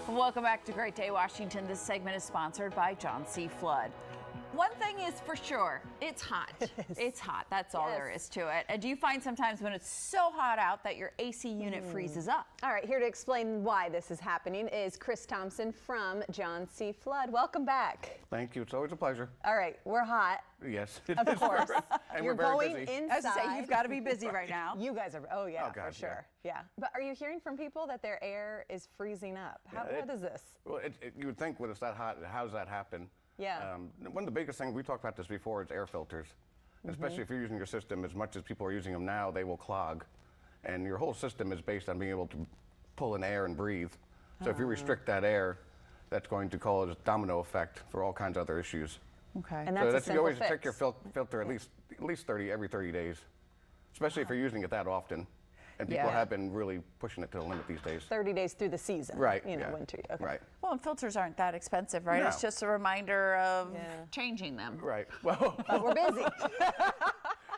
Welcome back to Great Day Washington. This segment is sponsored by John C. Flood. One thing is for sure, it's hot. It's hot. That's all there is to it. And do you find sometimes when it's so hot out that your AC unit freezes up? All right, here to explain why this is happening is Chris Thompson from John C. Flood. Welcome back. Thank you. It's always a pleasure. All right, we're hot. Yes. Of course. And You're we're very going busy. inside. I was going to say, you've got to be busy right now. You guys are, oh yeah, Oh, God, for sure. Yeah. But are you hearing from people that their air is freezing up? What is this? Well, you would think when it's that hot, how does that happen? Yeah. One of the biggest things, we talked about this before, is air filters. Especially if you're using your system as much as people are using them now, they will clog. And your whole system is based on being able to pull in air and breathe. So if you restrict that air, that's going to cause a domino effect for all kinds of other issues. Okay. And So that's a you simple always fix. check your filter at least every 30 days, especially if you're using it that often. And people have been really pushing it to the limit these days. 30 days through the season. Right. You know, yeah. winter. Okay. Right. Well, and filters aren't that expensive, right? No. It's just a reminder of changing them. Right. Well, But we're busy.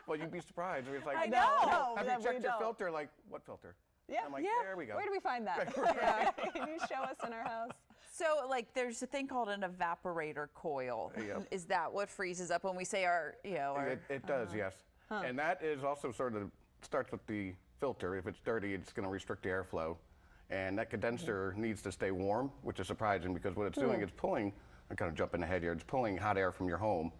well, you'd be surprised. It's like, I know. have that you we checked your don't. filter? Like, what filter? Yeah. I'm like, there we go. Where do we find that? Yeah. Can you show us in our house? So, like, there's a thing called an evaporator coil. Yep. Is that what freezes up when we say our, It does, yes. And that is also sort of starts with the filter. If it's dirty, it's going to restrict the airflow. And that condenser needs to stay warm, which is surprising because what it's doing is pulling, I'm kind of jumping ahead here, it's pulling hot air from your home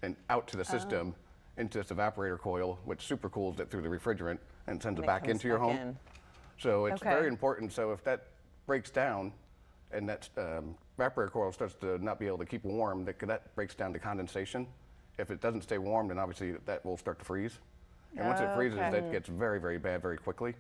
and out to the system into this evaporator coil, which super cools it through the refrigerant and sends it back into your home. So it's very important. So if that breaks down and that evaporator coil starts to not be able to keep warm, that breaks down to condensation. If it doesn't stay warm, then obviously that will start to freeze. And once it freezes, that gets very, very bad very quickly.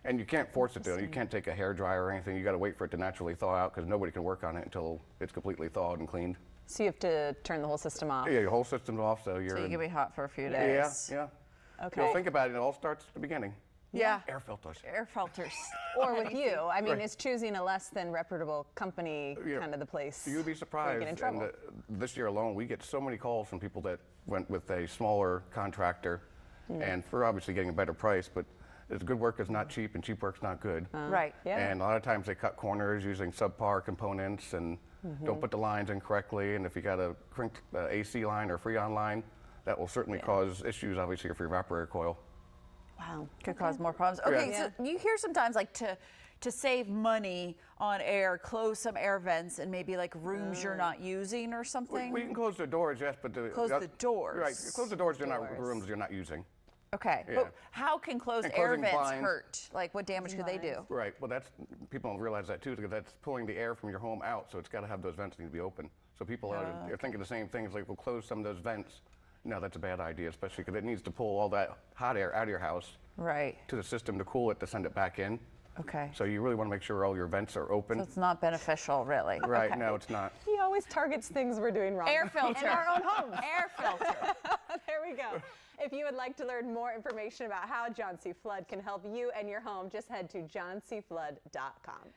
And you can't force it to. You can't take a hair dryer or anything. You got to wait for it to naturally thaw out because nobody can work on it until it's completely thawed and cleaned. So you have to turn the whole system off. Yeah, your whole system's off, so you're. So you can be hot for a few Yeah, days. yeah. Okay. Well, think about it. It all starts at the beginning. Yeah. Air filters. Air filters. Or with you. I mean, Right. is choosing a less than reputable company kind of the place? You'd be surprised. Get in trouble. And, this year alone, we get so many calls from people that went with a smaller contractor, and for obviously getting a better price. But good work is not cheap, and cheap work's not good. Right. Yeah. And a lot of times they cut corners using subpar components and don't put the lines in correctly. And if you got a crinked AC line or Freon line, that will certainly cause issues, obviously, for your evaporator coil. Wow. Could cause more problems. Okay, so you hear sometimes like to save money on air, close some air vents and maybe like rooms you're not using or something. We can close the doors, yes, but Close the doors. Right, close the doors. They're not rooms you're not using. Okay, Yeah. but how can closed And air closing vents blinds. hurt? Like what damage could they do? Right. Well, people don't realize that too, because that's pulling the air from your home out. So it's got to have those vents need to be open. So people are thinking the same thing. It's like, we'll close some of those vents. No, that's a bad idea, especially because it needs to pull all that hot air out of your house Right. to the system to cool it to send it back in. Okay. So you really want to make sure all your vents are open. So it's not beneficial, really. Right. Okay. No, it's not. He always targets things we're doing wrong. Air filter. In our own homes. Air filter. There we go. If you would like to learn more information about how John C. Flood can help you and your home, just head to johncflood.com.